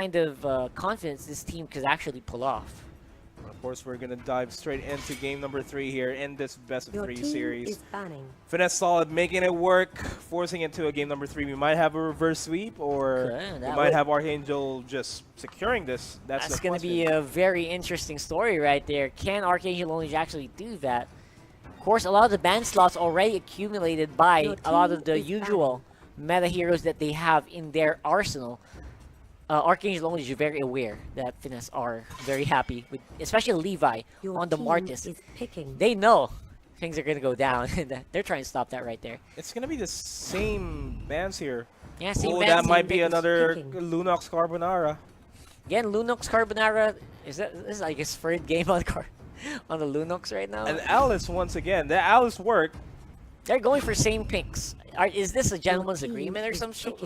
kind of confidence this team could actually pull off. Of course, we're going to dive straight into game number 3 here in this best of 3 series. Finesse Solid making it work, forcing it to a game number 3. We might have a reverse sweep, or we might have ArkAngel just securing this. That's going to be a very interesting story right there. Can ArkAngel only actually do that? Of course, a lot of the ban slots already accumulated by a lot of the usual meta heroes that they have in their arsenal. ArkAngel only is very aware that Finesse are very happy with, especially Levi on the Martis. They know things are going to go down, and they're trying to stop that right there. It's going to be the same bans here. Yeah, same bans. That might be another Lunox Carbonara. Again, Lunox Carbonara, this is like his third game on the Lunox right now. And Alice, once again, the Alice work. They're going for same picks. Is this a gentleman's agreement or some sort?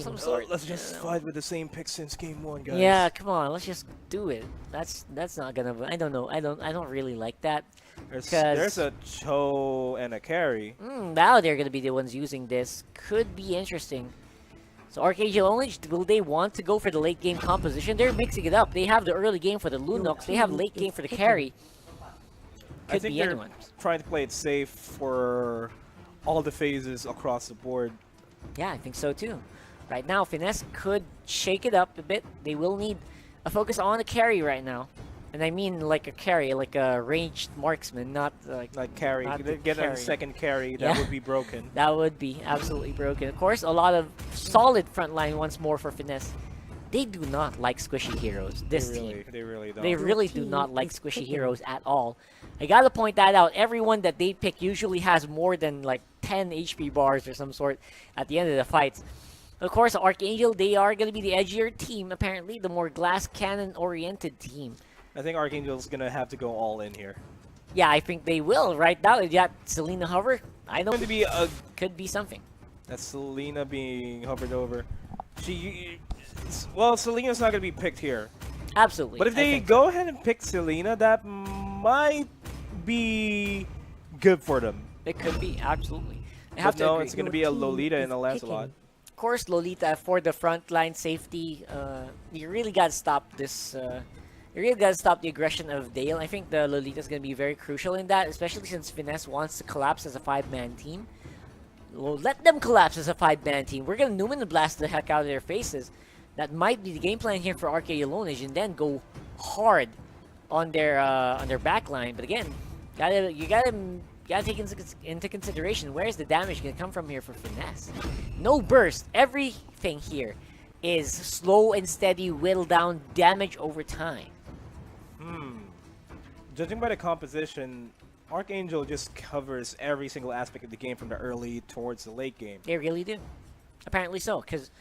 Let's just fight with the same picks since game 1, guys. Yeah, come on, let's just do it. That's not gonna. I don't know. I don't really like that. There's a Cho and a carry. Now they're gonna be the ones using this. Could be interesting. So ArkAngel only, will they want to go for the late game composition? They're mixing it up. They have the early game for the Lunox. They have late game for the carry. I think they're trying to play it safe for all the phases across the board. Yeah, I think so too. Right now, Finesse could shake it up a bit. They will need a focus on the carry right now. And I mean like a carry, like a ranged marksman, not like carry. Get a second carry, that would be broken. That would be absolutely broken. Of course, a lot of solid front line once more for Finesse. They do not like squishy heroes, this team. They really don't. They really do not like squishy heroes at all. I gotta point that out. Everyone that they pick usually has more than like 10 HP bars or some sort at the end of the fights. Of course, ArkAngel, they are going to be the edgier team, apparently, the more glass cannon-oriented team. I think ArkAngel's going to have to go all in here. Yeah, I think they will. Right now, you got Selena hover. I know could be something. That's Selena being hovered over. Well, Selena's not going to be picked here. Absolutely. But if they go ahead and pick Selena, that might be good for them. It could be, absolutely. But no, it's going to be a Lolita and a Lancelot. Of course, Lolita for the frontline safety. You really got to stop this. You really got to stop the aggression of Dale. I think the Lolita is going to be very crucial in that, especially since Finesse wants to collapse as a 5-man team. Well, let them collapse as a 5-man team. We're going to Numen blast the heck out of their faces. That might be the game plan here for ArkAngel, and then go hard on their backline. But again, you gotta take into consideration where is the damage gonna come from here for Finesse. No burst. Everything here is slow and steady, whittle down damage over time. Judging by the composition, ArkAngel just covers every single aspect of the game from the early towards the late game. They really do. Apparently so, because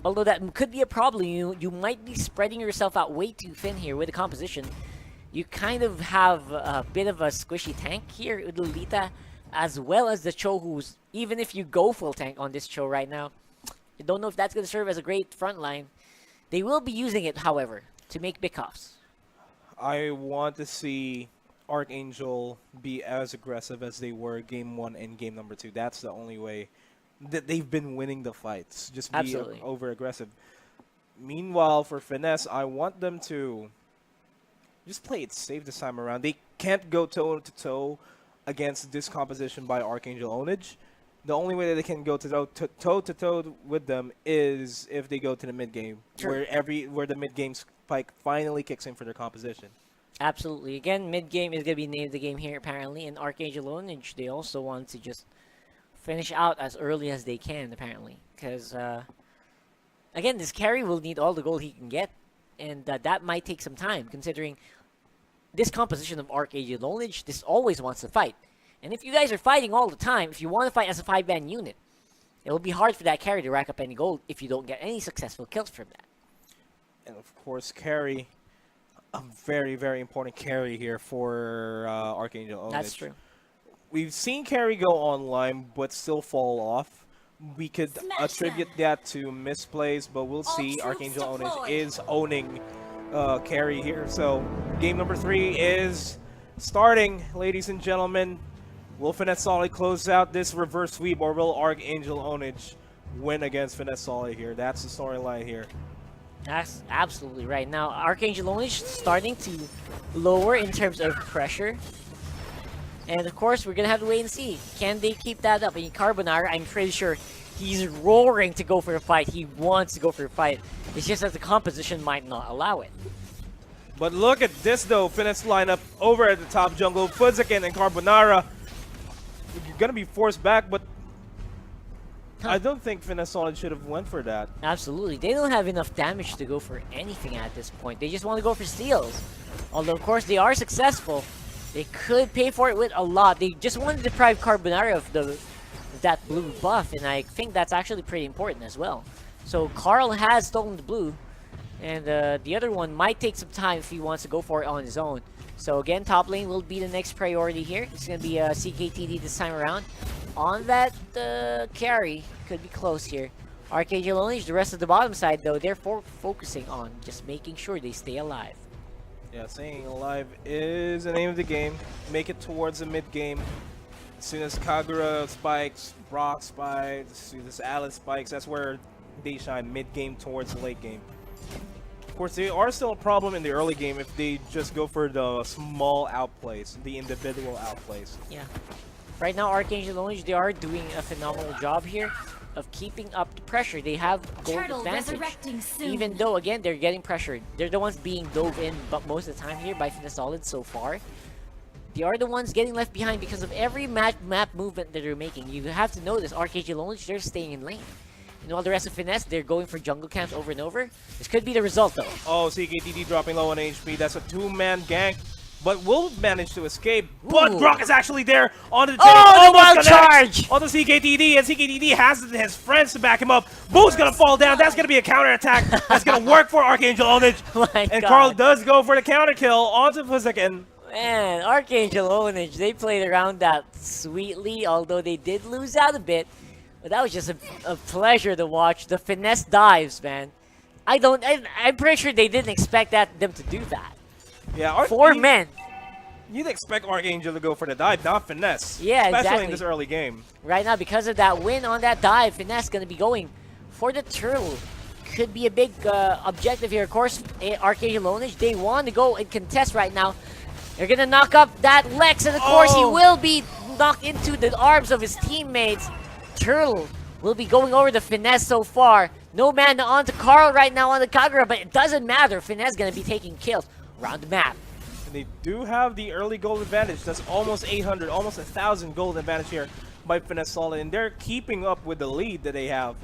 although that could be a problem, you might be spreading yourself out way too thin here with the composition. You kind of have a bit of a squishy tank here with Lolita, as well as the Cho, who's, even if you go full tank on this Cho right now, you don't know if that's going to serve as a great front line. They will be using it, however, to make big offs. I want to see ArkAngel be as aggressive as they were game 1 and game number 2. That's the only way that they've been winning the fights. Just be over-aggressive. Meanwhile, for Finesse, I want them to just play it safe this time around. They can't go toe-to-toe against this composition by ArkAngel Onage. The only way that they can go toe-to-toe with them is if they go to the mid-game, where the mid-game spike finally kicks in for their composition. Absolutely. Again, mid-game is going to be named the game here, apparently, and ArkAngel Onage, they also want to just finish out as early as they can, apparently. Because, again, this carry will need all the gold he can get, and that might take some time, considering this composition of ArkAngel Onage, this always wants to fight. And if you guys are fighting all the time, if you want to fight as a 5-man unit, it will be hard for that carry to rack up any gold if you don't get any successful kills from that. And of course, carry, a very, very important carry here for ArkAngel Onage. That's true. We've seen carry go online, but still fall off. We could attribute that to misplays, but we'll see. ArkAngel Onage is owning carry here. So game number 3 is starting, ladies and gentlemen. Will Finesse Solid close out this reverse sweep, or will ArkAngel Onage win against Finesse Solid here? That's the storyline here. That's absolutely right. Now, ArkAngel only starting to lower in terms of pressure. And of course, we're going to have to wait and see. Can they keep that up? I mean, Carbonara, I'm pretty sure he's roaring to go for a fight. He wants to go for a fight. It's just that the composition might not allow it. But look at this, though. Finesse lineup over at the top jungle. Fudzakin and Carbonara. You're going to be forced back, but I don't think Finesse Solid should have went for that. Absolutely. They don't have enough damage to go for anything at this point. They just want to go for steals. Although, of course, they are successful. They could pay for it with a lot. They just want to deprive Carbonara of that blue buff, and I think that's actually pretty important as well. So Carl has stolen the blue, and the other one might take some time if he wants to go for it on his own. So again, top lane will be the next priority here. It's going to be CKTD this time around. On that carry, could be close here. ArkAngel only, the rest of the bottom side though, they're focusing on just making sure they stay alive. Yeah, staying alive is the name of the game. Make it towards the mid game. As soon as Kagura spikes, Brock spikes, as soon as Alice spikes, that's where they shine, mid game towards the late game. Of course, they are still a problem in the early game if they just go for the small outplays, the individual outplays. Yeah. Right now, ArkAngel only, they are doing a phenomenal job here of keeping up the pressure. They have gold advantage, even though again they're getting pressured. They're the ones being dove in, but most of the time here by Finesse Solid so far, they are the ones getting left behind because of every map movement that they're making. You have to notice ArkAngel only, they're staying in lane. And all the rest of Finesse, they're going for jungle camps over and over. This could be the result though. Oh, CKTD dropping low on HP. That's a two-man gank. But will manage to escape. But Brock is actually there on the the wild charge on the CKTD, and CKTD has his friends to back him up. Boo's gonna fall down. That's gonna be a counter attack. That's gonna work for ArkAngel Onage. And Carl does go for the counter kill onto Fuzzakin. Man, ArkAngel Onage, they played around that sweetly, although they did lose out a bit. But that was just a pleasure to watch. The finesse dives, man. I'm pretty sure they didn't expect them to do that. Yeah, 4 men. You'd expect ArkAngel to go for the dive, not Finesse. Yeah, especially exactly. in this early game. Right now, because of that win on that dive, Finesse going to be going for the turtle. Could be a big objective here. Of course, ArkAngel Onage, they want to go and contest right now. They're going to knock up that Lex, and of course, he will be knocked into the arms of his teammates. Turtle will be going over the Finesse so far. No mana onto Carl right now on the Kagura, but it doesn't matter. Finesse going to be taking kills around the map. And they do have the early gold advantage. That's almost 800, almost 1,000 gold advantage here by Finesse Solid, and they're keeping up with the lead that they have.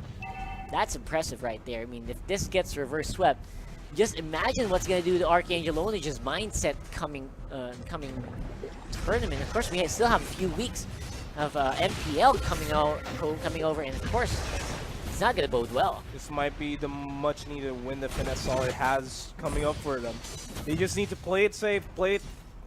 That's impressive right there. I mean, if this gets reverse swept, just imagine what's going to do to ArkAngel Onage's mindset coming tournament. Of course, we still have a few weeks of MPL coming over, and of course, it's not going to bode well. This might be the much needed win that Finesse Solid has coming up for them. They just need to play it safe,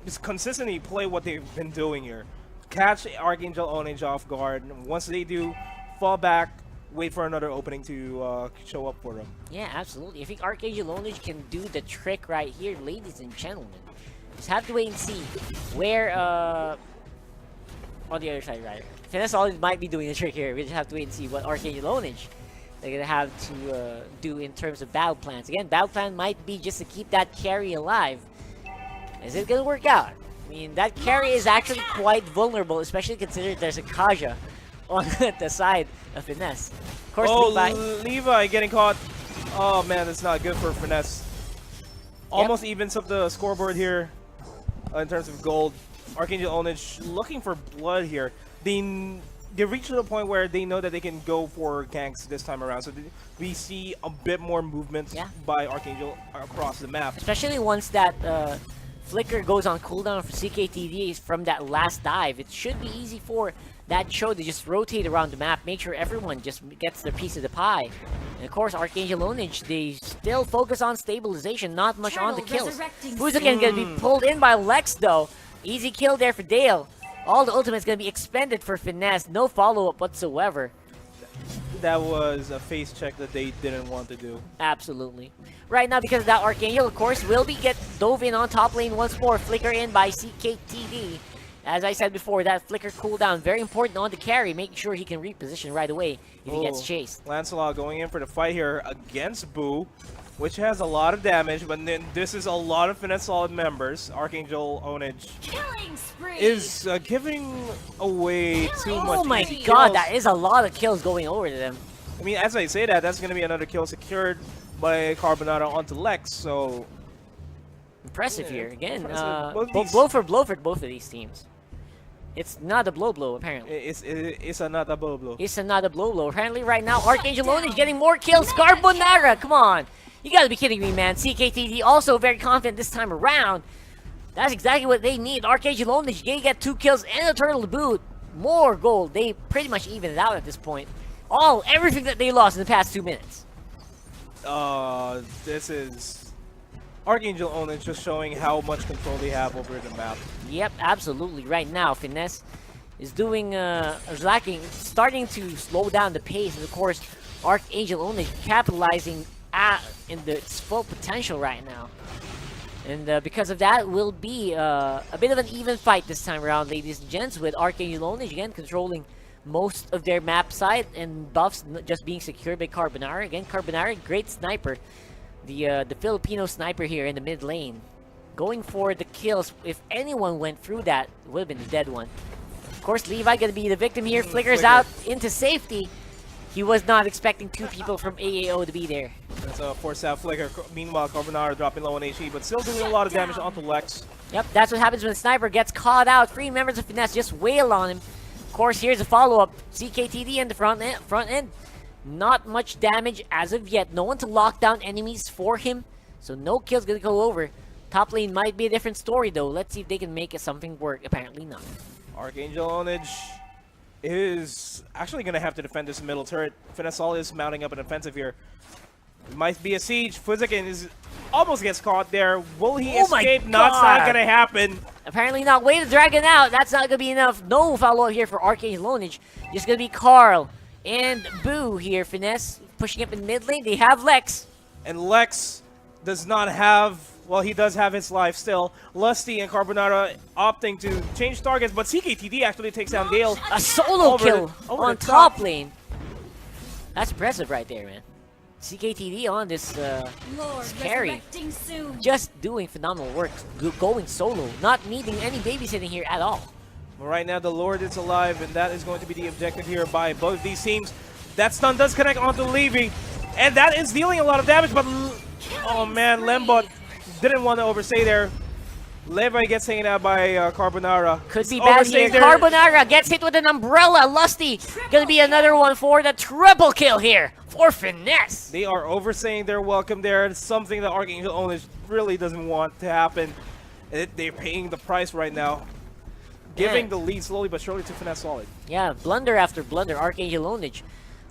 just consistently play what they've been doing here. Catch ArkAngel Onage off guard, and once they do, fall back, wait for another opening to show up for them. Yeah, absolutely. I think ArkAngel Onage can do the trick right here, ladies and gentlemen. Just have to wait and see where, on the other side, right? Finesse Solid might be doing the trick here. We just have to wait and see what ArkAngel Onage they're going to have to do in terms of battle plans. Again, battle plan might be just to keep that carry alive. Is it going to work out? I mean, that carry is actually quite vulnerable, especially considering there's a Kaja on the side of Finesse. Of course, Levi getting caught. Oh man, that's not good for Finesse. Almost evens up the scoreboard here in terms of gold. ArkAngel Onage looking for blood here. They reach to the point where they know that they can go for ganks this time around. So we see a bit more movement by ArkAngel across the map. Especially once that flicker goes on cooldown for CKTD from that last dive. It should be easy for that show to just rotate around the map, make sure everyone just gets their piece of the pie. And of course, ArkAngel Onage, they still focus on stabilization, not much on the kills. Fuzzakin gonna be pulled in by Lex though. Easy kill there for Dale. All the ultimate's gonna be expended for Finesse. No follow-up whatsoever. That was a face check that they didn't want to do. Absolutely. Right now, because of that, ArkAngel, of course, will be dove in on top lane once more. Flicker in by CKTD. As I said before, that flicker cooldown, very important on the carry, making sure he can reposition right away if he gets chased. Lancelot going in for the fight here against Boo. which has a lot of damage, but then this is a lot of Finesse Solid members. ArkAngel Onage is giving away too much. Oh my easy god, kills. that is a lot of kills going over to them. I mean, as I say that, that's going to be another kill secured by Carbonado onto Lex, so... Impressive here. Again, impressive. blow for both of these teams. It's not a blow apparently. It's another blow. It's not a blow. Apparently right now, ArkAngel Onage getting more kills. Carbonara, come on. You gotta be kidding me, man. CKTD also very confident this time around. That's exactly what they need. ArkAngel Onage, they get 2 kills and a turtle to boot. More gold. They pretty much even it out at this point. Everything that they lost in the past 2 minutes. This is ArkAngel Onage just showing how much control they have over the map. Yep, absolutely. Right now, Finesse is doing, starting to slow down the pace. And of course, ArkAngel Onage capitalizing in its full potential right now. And because of that, will be a bit of an even fight this time around, ladies and gents, with ArkAngel Onage again controlling most of their map side and buffs just being secured by Carbonara. Again, Carbonara, great sniper. The Filipino sniper here in the mid lane. Going for the kills. If anyone went through that, it would have been the dead one. Of course, Levi gonna be the victim here. Flickers out into safety. He was not expecting 2 people from AAO to be there. That's a force out flicker. Meanwhile, Carbonara dropping low on HP, but still doing a lot of damage onto Lex. Yep, that's what happens when the sniper gets caught out. 3 members of Finesse just wail on him. Of course, here's a follow-up. CKTD in the front end. Not much damage as of yet. No one to lock down enemies for him. So no kills gonna go over. Top lane might be a different story though. Let's see if they can make something work. Apparently not. ArkAngel Onage is actually going to have to defend this middle turret. Finesse Solid is mounting up an offensive here. It might be a siege. Fuzikin almost gets caught there. Will he escape? No, it's not going to happen. Apparently not. Way to drag it out. That's not going to be enough. No follow-up here for ArkAngel Onage. Just going to be Carl and Boo here. Finesse pushing up in mid lane. They have Lex. And Lex does not have... Well, he does have his life still. Lusty and Carbonara opting to change targets, but CKTD actually takes down Gale. A solo kill on top lane. That's impressive right there, man. CKTD on this carry. Just doing phenomenal work, going solo, not needing any babysitting here at all. Well, right now, the Lord is alive, and that is going to be the objective here by both these teams. That stun does connect onto Levy, and that is dealing a lot of damage, but... Oh man, Lembot didn't want to overstay there. Levi gets taken out by Carbonara. Could be bad here. Carbonara gets hit with an umbrella. Lusty gonna be another one for the triple kill here for Finesse. They are overstaying their welcome there. It's something that ArkAngel Onage really doesn't want to happen. They're paying the price right now. Giving the lead slowly but surely to Finesse Solid. Yeah, blunder after blunder. ArkAngel Onage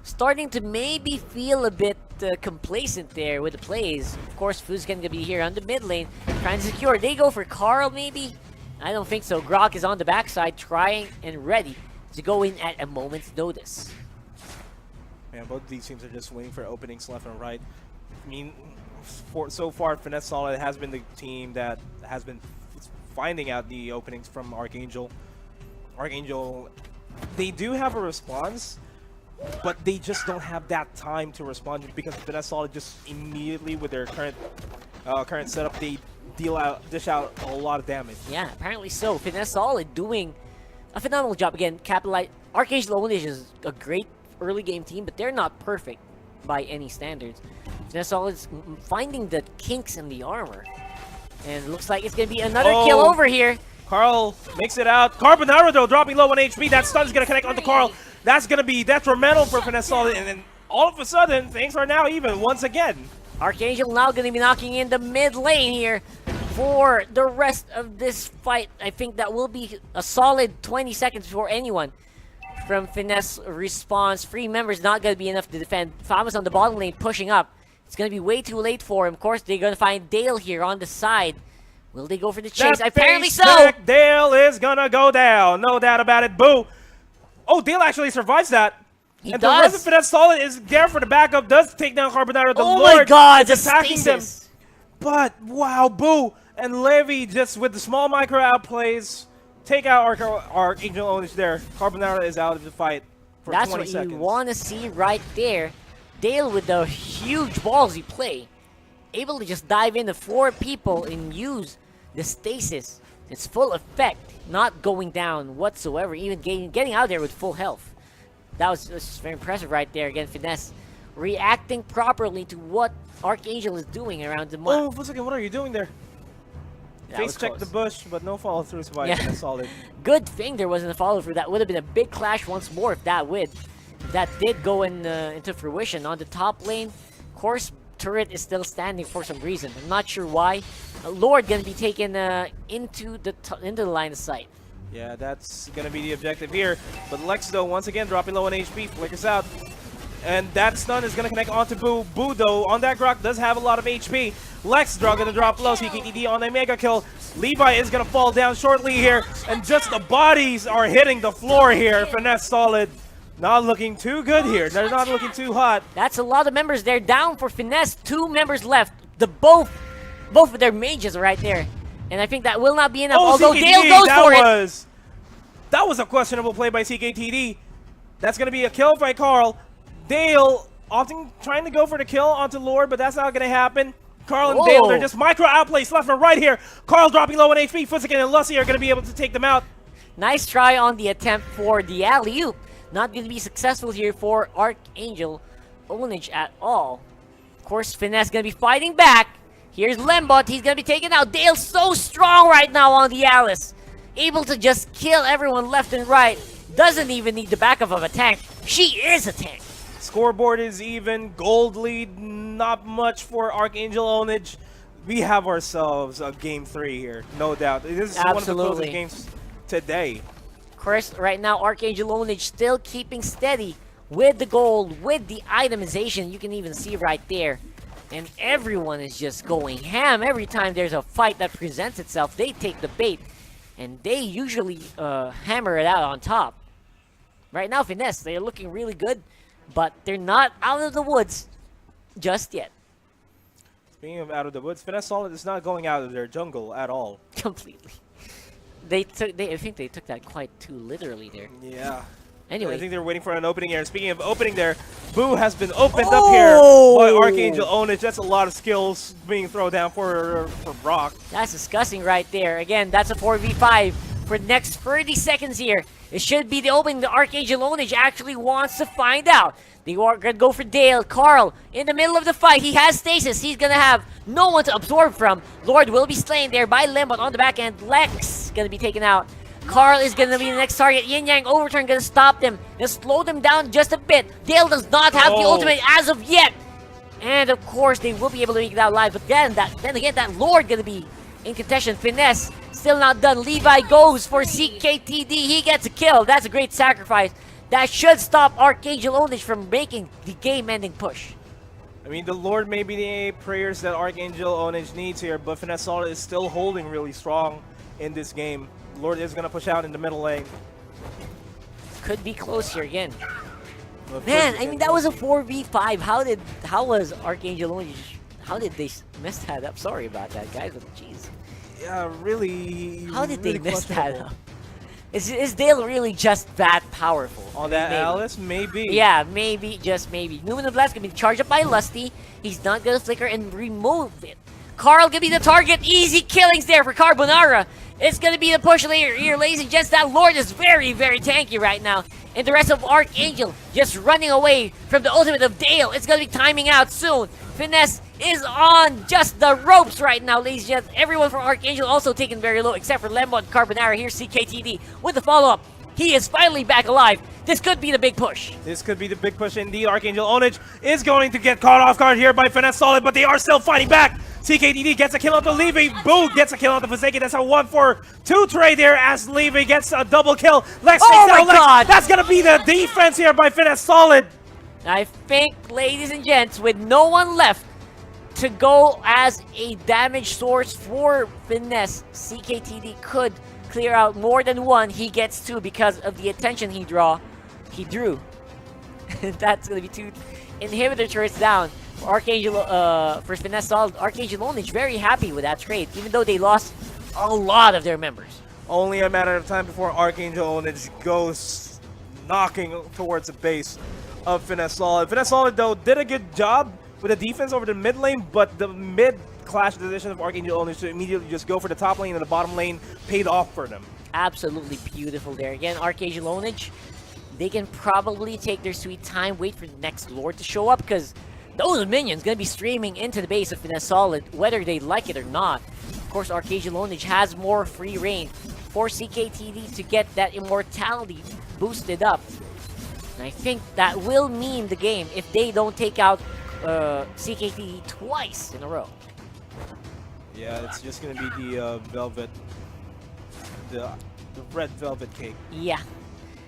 starting to maybe feel a bit complacent there with the plays. Of course, Fuzz gonna be here on the mid lane, trying to secure. They go for Carl, maybe? I don't think so. Grok is on the backside, trying and ready to go in at a moment's notice. Man, both these teams are just waiting for openings left and right. I mean, so far, Finesse Solid has been the team that has been finding out the openings from ArkAngel. ArkAngel, they do have a response, but they just don't have that time to respond because Finesse Solid just immediately with their current setup, they dish out a lot of damage. Yeah, apparently so. Finesse Solid doing a phenomenal job again. ArkAngel Onage is a great early game team, but they're not perfect by any standards. Finesse Solid's finding the kinks in the armor, and it looks like it's gonna be another kill over here. Carl makes it out. Carbonara though dropping low on HP. That stun is gonna connect onto Carl. That's going to be detrimental for Finesse Solid, and then all of a sudden, things are now even once again. ArkAngel now going to be knocking in the mid lane here for the rest of this fight. I think that will be a solid 20 seconds before anyone from Finesse responds. 3 members not going to be enough to defend. Famas on the bottom lane pushing up. It's going to be way too late for him. Of course, they're going to find Dale here on the side. Will they go for the chase? Apparently so! Dale is going to go down. No doubt about it. Boo! Oh, Dale actually survives that. He and does. The rest of Finesse Solid is there for the backup. Does take down Carbonara. The oh Lord my god, the attacking stasis. them. But, wow, Boo and Levy just with the small micro outplays take out ArkAngel Onage there. Carbonara is out of the fight for 20 seconds. That's what you want to see right there. Dale with the huge ballsy play. able to just dive into 4 people and use the stasis. Its full effect, not going down whatsoever, even getting out there with full health. That was very impressive right there. Again, Finesse reacting properly to what ArkAngel is doing around the map. Oh, for a second, what are you doing there? Face check the bush, but no follow throughs by Solid. Good thing there wasn't a follow through. That would have been a big clash once more if that did go into fruition. On the top lane, of course, turret is still standing for some reason. I'm not sure why. Lord gonna be taken into the line of sight. Yeah, that's gonna be the objective here. But Lex, though, once again dropping low on HP, flickers out. And that stun is gonna connect onto Boo. Boo, though, on that Grok does have a lot of HP. Lex gonna drop low, CKTD on a mega kill. Levi is gonna fall down shortly here. And just the bodies are hitting the floor here. Finesse Solid not looking too good here. They're not looking too hot. That's a lot of members. They're down for Finesse. 2 members left. Both of their mages are right there. And I think that will not be enough. Although CKTD, Dale goes for it. That was a questionable play by CKTD. That's going to be a kill by Carl. Dale often trying to go for the kill onto Lord, but that's not going to happen. Carl and Dale, they're just micro outplays left and right here. Carl dropping low on HP. Fuzzican and Lussie are going to be able to take them out. Nice try on the attempt for the alley-oop. Not going to be successful here for ArkAngel Onage at all. Of course, Finesse going to be fighting back. Here's Lembot. He's going to be taken out. Dale's so strong right now on the Alice. Able to just kill everyone left and right. Doesn't even need the backup of a tank. She is a tank. Scoreboard is even. Gold lead, not much for ArkAngel Onage. We have ourselves a game 3 here, no doubt. This is one of the closest games today. Of course, right now, ArkAngel Onage still keeping steady with the gold, with the itemization. You can even see right there. And everyone is just going ham. Every time there's a fight that presents itself, they take the bait. And they usually hammer it out on top. Right now, Finesse, they're looking really good. But they're not out of the woods just yet. Speaking of out of the woods, Finesse Solid is not going out of their jungle at all. Completely. I think they took that quite too literally there. Yeah. Anyway. I think they're waiting for an opening here. Speaking of opening there, Boo has been opened up here by ArkAngel Onage. That's a lot of skills being thrown down for Brock. That's disgusting right there. Again, that's a 4v5 for the next 30 seconds here. It should be the opening the ArkAngel Onage actually wants to find out. They are going to go for Dale. Carl, in the middle of the fight, he has stasis. He's going to have no one to absorb from. Lord will be slain there by Lembot on the back end. Lex going to be taken out. Carl is going to be the next target. Yin Yang Overturn going to stop them. They'll slow them down just a bit. Dale does not have the ultimate as of yet. And of course, they will be able to make it out live. But then again, that Lord going to be in contention. Finesse still not done. Levi goes for CKTD. He gets a kill. That's a great sacrifice. That should stop ArkAngel Onage from making the game-ending push. I mean, the Lord may be the prayers that ArkAngel Onage needs here, but Finesse Solid is still holding really strong in this game. Lord is going to push out in the middle lane. Could be close here again. Man, I mean, that was a 4v5. How was ArkAngel Onage, how did they mess that up? Sorry about that, guys, but jeez. Yeah, really. How did they mess that up? Is Dale really just that powerful? On that Alice? Maybe. Yeah, maybe, just maybe. Luminous Blast can be charged up by Lusty. He's not going to flicker and remove it. Carl gonna be the target. Easy killings there for Carbonara. It's gonna be the push later here, ladies and gents. That Lord is very, very tanky right now. And the rest of ArkAngel just running away from the ultimate of Dale. It's gonna be timing out soon. Finesse is on just the ropes right now, ladies and gents. Everyone from ArkAngel also taken very low, except for Lemon Carbonara. Here's CKTD with the follow-up. He is finally back alive. This could be the big push. This could be the big push indeed. ArkAngel Onage is going to get caught off guard here by Finesse Solid, but they are still fighting back. CKDD gets a kill on the Levy. Boo gets a kill on the Forsaken. That's a 1-for-2 trade there as Levy gets a double kill. Lex takes down Lex. That's going to be the defense here by Finesse Solid. I think, ladies and gents, with no one left to go as a damage source for Finesse, CKTD could clear out more than one. He gets two because of the attention he drew. That's going to be two inhibitor turrets down. ArkAngel, for Finesse Solid, ArkAngel Onage very happy with that trade, even though they lost a lot of their members. Only a matter of time before ArkAngel Onage goes knocking towards the base of Finesse Solid. Finesse Solid, though, did a good job with the defense over the mid lane, but the mid clash decision of ArkAngel only to immediately just go for the top lane, and the bottom lane paid off for them. Absolutely beautiful there. Again, ArkAngel Onage, they can probably take their sweet time, wait for the next Lord to show up, because those minions going to be streaming into the base of Finesse Solid, whether they like it or not. Of course, ArkAngel Onage has more free reign for CKTD to get that immortality boosted up. And I think that will mean the game if they don't take out CKTD twice in a row. Yeah, it's just going to be the velvet, the red velvet cake. Yeah.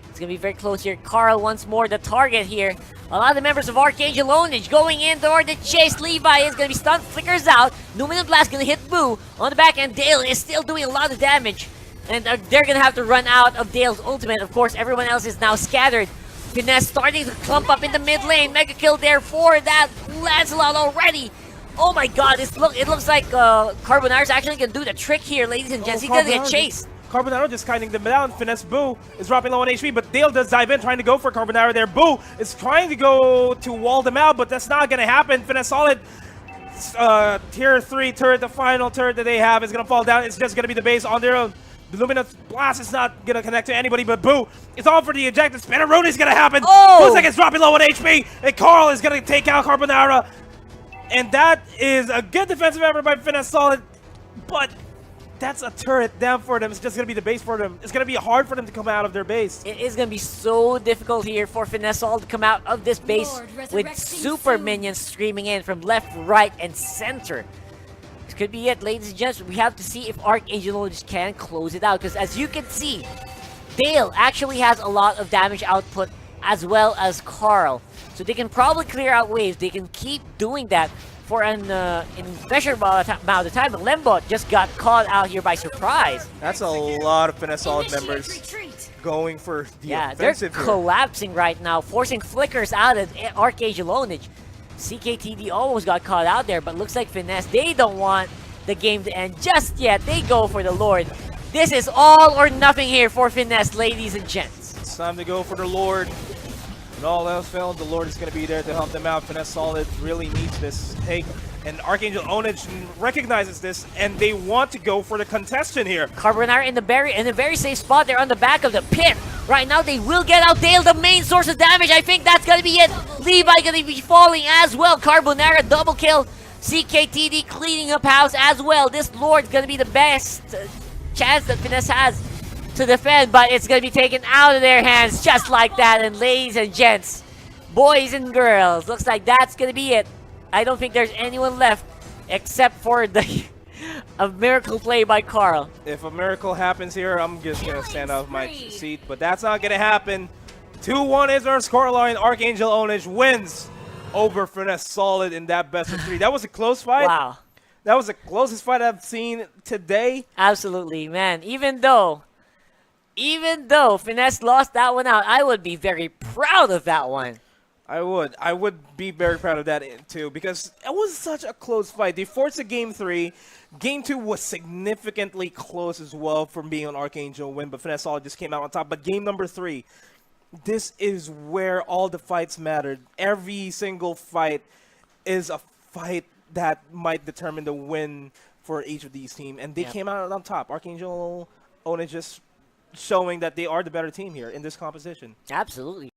It's going to be very close here. Carl once more the target here. A lot of the members of ArkAngel Onage going in toward the chase. Levi is going to be stunned, flickers out. Luminous Blast going to hit Boo on the back end. Dale is still doing a lot of damage. And they're going to have to run out of Dale's ultimate. Of course, everyone else is now scattered. Finesse starting to clump up in the mid lane. Mega kill there for that Lancelot already. Oh my god, it looks like Carbonara is actually going to do the trick here, ladies and gents. He's going to get chased. Carbonaro just kiting them down. Finesse Boo is dropping low on HP, but Dale does dive in, trying to go for Carbonaro there. Boo is trying to go to wall them out, but that's not going to happen. Finesse Solid, tier 3 turret, the final turret that they have is going to fall down. It's just going to be the base on their own. The Luminous Blast is not going to connect to anybody, but Boo is on for the ejected. Spinneroni is going to happen. Oh! 2 seconds dropping low on HP, and Carl is going to take out Carbonara. And that is a good defensive effort by Finesse Solid, but that's a turret down for them. It's just going to be the base for them. It's going to be hard for them to come out of their base. It is going to be so difficult here for Finesse Solid to come out of this base with super minions streaming in from left, right, and center. This could be it, ladies and gents. We have to see if ArkAngel Onage can close it out, because as you can see, Dale actually has a lot of damage output as well as Carl. So they can probably clear out waves. They can keep doing that for an immeasurable amount of time. But Lembot just got caught out here by surprise. That's a lot of Finesse Solid members going for the offensive they're collapsing right now, forcing flickers out of ArkAngel Onage. CKTD almost got caught out there, but looks like Finesse, they don't want the game to end just yet. They go for the Lord. This is all or nothing here for Finesse, ladies and gents. It's time to go for the Lord. When all else fails, the Lord is going to be there to help them out. Finesse Solid really needs this take, and ArkAngel Onage recognizes this, and they want to go for the contestant here. Carbonara in a very safe spot there on the back of the pit. Right now, they will get out Dale, the main source of damage. I think that's going to be it. Levi going to be falling as well. Carbonara double kill. CKTD cleaning up house as well. This Lord's going to be the best chance that Finesse has to defend, but it's going to be taken out of their hands just like that. And ladies and gents, boys and girls, looks like that's going to be it. I don't think there's anyone left except for a miracle play by Carl. If a miracle happens here, I'm just going to stand off my seat, but that's not going to happen. 2-1 is our scoreline. ArkAngel Onage wins over Finesse Solid in that best of 3. That was a close fight. Wow. That was the closest fight I've seen today. Absolutely, man. Even though Finesse lost that one out, I would be very proud of that one. I would be very proud of that too, because it was such a close fight. They forced a game 3. Game 2 was significantly close as well from being an ArkAngel win, but Finesse Solid just came out on top. But game number 3, this is where all the fights mattered. Every single fight is a fight that might determine the win for each of these teams, and they came out on top. ArkAngel Onage just showing that they are the better team here in this competition. Absolutely.